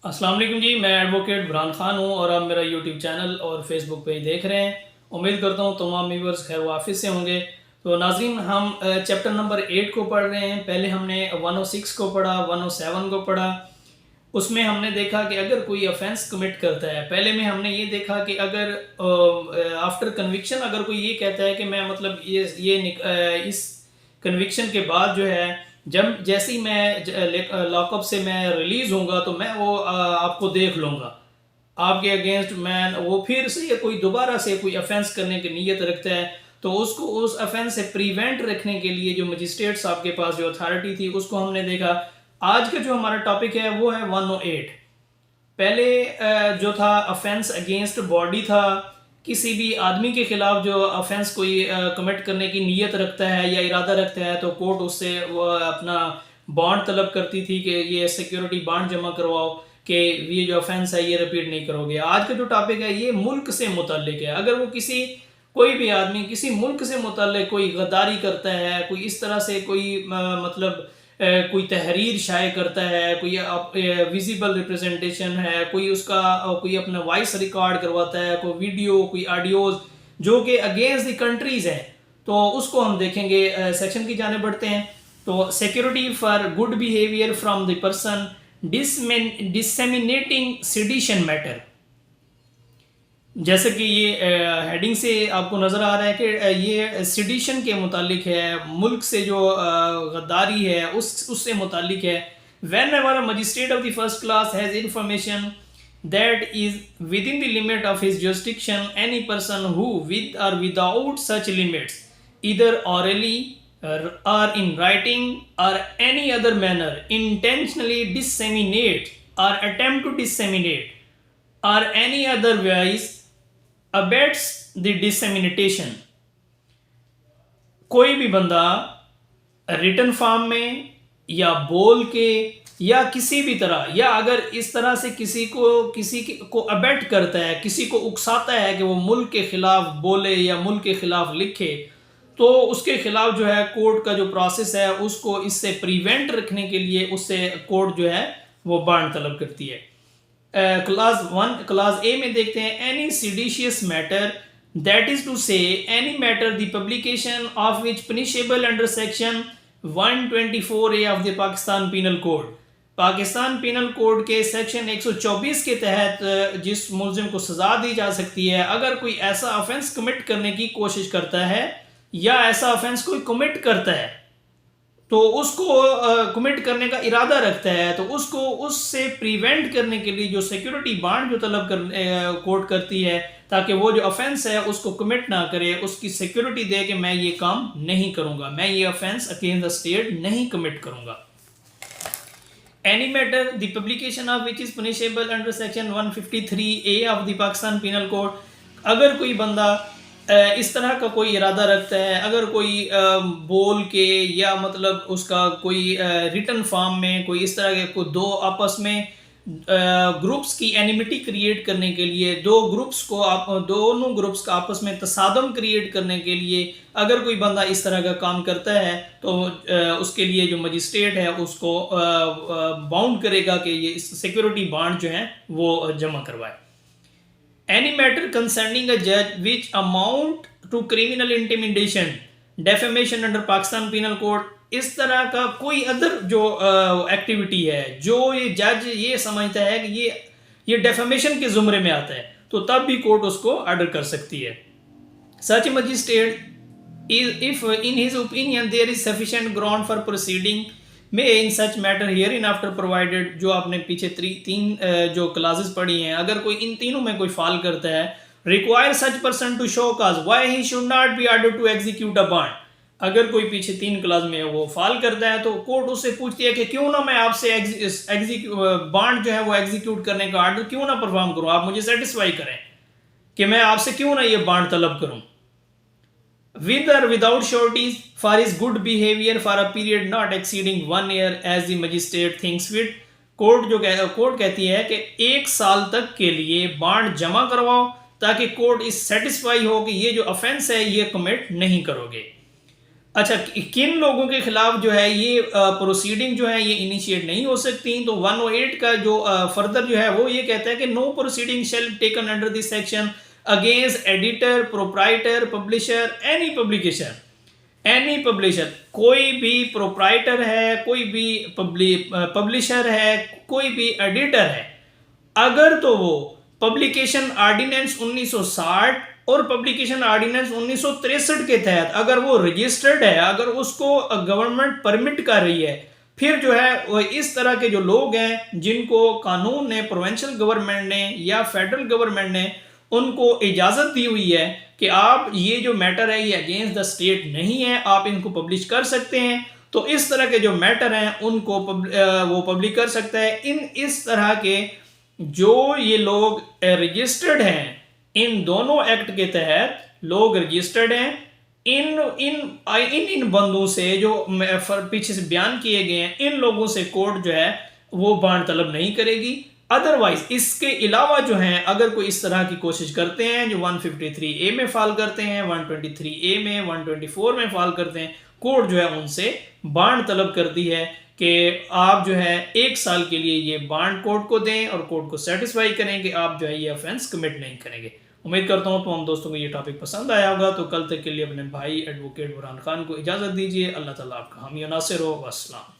अस्सलाम वालेकुम जी। मैं एडवोकेट बुरहान खान हूँ और आप मेरा यूट्यूब चैनल और फेसबुक पेज देख रहे हैं। उम्मीद करता हूँ तमाम व्यूअर्स खैर वाफिस से होंगे। तो नाज़रीन, हम चैप्टर नंबर 8 को पढ़ रहे हैं। पहले हमने 106 को पढ़ा, 107 को पढ़ा। उसमें हमने देखा कि अगर कोई ऑफेंस कमिट करता है, पहले में हमने ये देखा कि अगर आफ्टर कन्विक्शन अगर कोई ये कहता है कि मैं मतलब इस कन्विक्शन के बाद जो है, जब जैसे ही मैं लॉकअप से मैं रिलीज होऊंगा तो मैं वो आपको देख लूंगा, आपके अगेंस्ट मैं वो फिर से कोई दोबारा से कोई ऑफेंस करने की नीयत रखता है, तो उसको उस ऑफेंस से प्रिवेंट रखने के लिए जो मजिस्ट्रेट्स आपके पास जो अथॉरिटी थी उसको हमने देखा। आज का जो हमारा टॉपिक है वो है 108। पहले जो था ऑफेंस अगेंस्ट बॉडी था, किसी भी आदमी के खिलाफ जो ऑफेंस कोई कमिट करने की नीयत रखता है या इरादा रखता है तो कोर्ट उससे वो अपना बॉन्ड तलब करती थी कि ये सिक्योरिटी बॉन्ड जमा करवाओ कि ये जो ऑफेंस है ये रिपीट नहीं करोगे। आज का जो टॉपिक है ये मुल्क से मुतल्लिक है। अगर वो कोई भी आदमी किसी मुल्क से मुतल्लिक कोई गद्दारी करता है, कोई इस तरह से कोई मतलब कोई तहरीर शाये करता है, कोई विजिबल रिप्रेजेंटेशन है, कोई उसका कोई अपना वॉइस रिकॉर्ड करवाता है, कोई वीडियो कोई ऑडियोज जो कि अगेंस्ट द कंट्रीज है, तो उसको हम देखेंगे। सेक्शन की जाने बढ़ते हैं। तो security for good behaviour from the person disseminating sedition matter. जैसे कि ये हेडिंग से आपको नज़र आ रहा है कि ये सिडिशन के मुतालिक है, मुल्क से जो गद्दारी है उससे मुतालिक है। Whenever a magistrate of the first class has information that is within the limit of his jurisdiction, any person who with or without such limits either orally or in writing or any other manner intentionally disseminate or attempt to disseminate or any otherwise abets the dissemination। कोई भी बंदा written form में या बोल के या किसी भी तरह, या अगर इस तरह से किसी को अबेट करता है, किसी को उकसाता है कि वो मुल्क के खिलाफ बोले या मुल्क के खिलाफ लिखे, तो उसके खिलाफ जो है कोर्ट का जो प्रोसेस है उसको इससे प्रिवेंट रखने के लिए उससे कोर्ट जो है वो बॉन्ड तलब करती है। क्लास ए में देखते हैं, any seditious matter that is to say any matter the publication of which punishable under section 124A of the Pakistan penal code. Pakistan penal code के सेक्शन 124 के तहत जिस मुलजिम को सजा दी जा सकती है, अगर कोई ऐसा ऑफेंस कमिट करने की कोशिश करता है या ऐसा ऑफेंस कोई कमिट करता है तो उसको कमिट करने का इरादा रखता है, तो उसको उससे प्रिवेंट करने के लिए जो सिक्योरिटी बॉन्ड जो तलब कोर्ट करती है ताकि वो जो ऑफेंस है उसको कमिट ना करे, उसकी सिक्योरिटी दे कि मैं ये काम नहीं करूंगा, मैं ये ऑफेंस अगेंस्ट द स्टेट नहीं कमिट करूंगा। Any matter the publication of which is punishable under section 153A of the Pakistan penal code. अगर कोई बंदा इस तरह का कोई इरादा रखता है, अगर कोई बोल के या मतलब उसका कोई रिटन फॉर्म में कोई इस तरह के कोई दो आपस में ग्रुप्स की एनिमिटी क्रिएट करने के लिए, दोनों ग्रुप्स का आपस में तसादम क्रिएट करने के लिए अगर कोई बंदा इस तरह का काम करता है तो उसके लिए जो मजिस्ट्रेट है उसको बाउंड करेगा कि ये सिक्योरिटी बॉन्ड जो है वो जमा करवाए। Any matter concerning a judge which amount to criminal intimidation, defamation under Pakistan Penal Code, इस तरह का कोई अदर जो एक्टिविटी है जो ये जज ये समझता है कि ये डेफेमेशन के जुमरे में आता है, तो तब भी कोर्ट उसको ऑर्डर कर सकती है। सच magistrate if in his opinion there is sufficient ground for proceeding may in such matter herein after provided। जो आपने पीछे तीन जो क्लासेस पढ़ी हैं, अगर कोई इन तीनों में कोई फाल करता है, require such person to show cause why he should not be ordered to execute a bond। अगर कोई पीछे 3 क्लास में वो फाल करता है तो कोर्ट उससे पूछती है कि क्यों ना मैं आपसे बॉन्ड जो है वो एग्जीक्यूट करने का ऑर्डर क्यों ना परफॉर्म करूं, आप मुझे सेटिस्फाई करें कि मैं आपसे क्यों ना ये बॉन्ड तलब करूं। with or without sureties for his good behavior for a period not exceeding 1 year as the magistrate thinks fit। Court कहती है कि 1 साल तक के लिए बॉन्ड जमा करवाओ ताकि कोर्ट इस सेटिस्फाई हो कि ये जो ऑफेंस है ये कमिट नहीं करोगे। अच्छा, किन लोगों के खिलाफ जो है ये प्रोसीडिंग जो है ये इनिशिएट नहीं हो सकती? तो 108 का जो फर्दर जो है वो ये कहता है कि no proceeding shall taken under this section against editor, proprietor, publisher, any publication. Any publisher, कोई भी प्रोप्राइटर है, कोई भी पब्लिशर है, कोई भी एडिटर है, अगर तो वो पब्लिकेशन ऑर्डिनेंस 1960 और पब्लिकेशन ऑर्डिनेंस 1963 के तहत अगर वो रजिस्टर्ड है, अगर उसको गवर्नमेंट परमिट कर रही है, फिर जो है वो इस तरह के जो लोग हैं जिनको कानून ने, प्रोविंशियल गवर्नमेंट ने या फेडरल गवर्नमेंट ने उनको इजाज़त दी हुई है कि आप ये जो मैटर है ये अगेंस्ट द स्टेट नहीं है, आप इनको पब्लिश कर सकते हैं, तो इस तरह के जो मैटर हैं उनको वो पब्लिक कर सकता है। इस तरह के जो ये लोग रजिस्टर्ड हैं, इन दोनों एक्ट के तहत लोग रजिस्टर्ड हैं, इन इन इन इन बंदों से जो पीछे से बयान किए गए हैं, इन लोगों से कोर्ट जो है वो बांड तलब नहीं करेगी। अदरवाइज इसके अलावा जो हैं अगर कोई इस तरह की कोशिश करते हैं, जो 153A में फाल करते हैं, 123A में, 124 में फाल करते हैं, कोर्ट जो है उनसे बांड तलब करती है कि आप जो है 1 साल के लिए ये बांड कोर्ट को दें और कोर्ट को सेटिस्फाई करें कि आप जो है ये ऑफेंस कमिट नहीं करेंगे। उम्मीद करता हूँ तमाम दोस्तों को ये टॉपिक पसंद आया होगा। तो कल तक के लिए अपने भाई एडवोकेट बुरहान खान को इजाज़त दीजिए। अल्लाह ताला आपका हामी नासिर हो। अस्सलाम।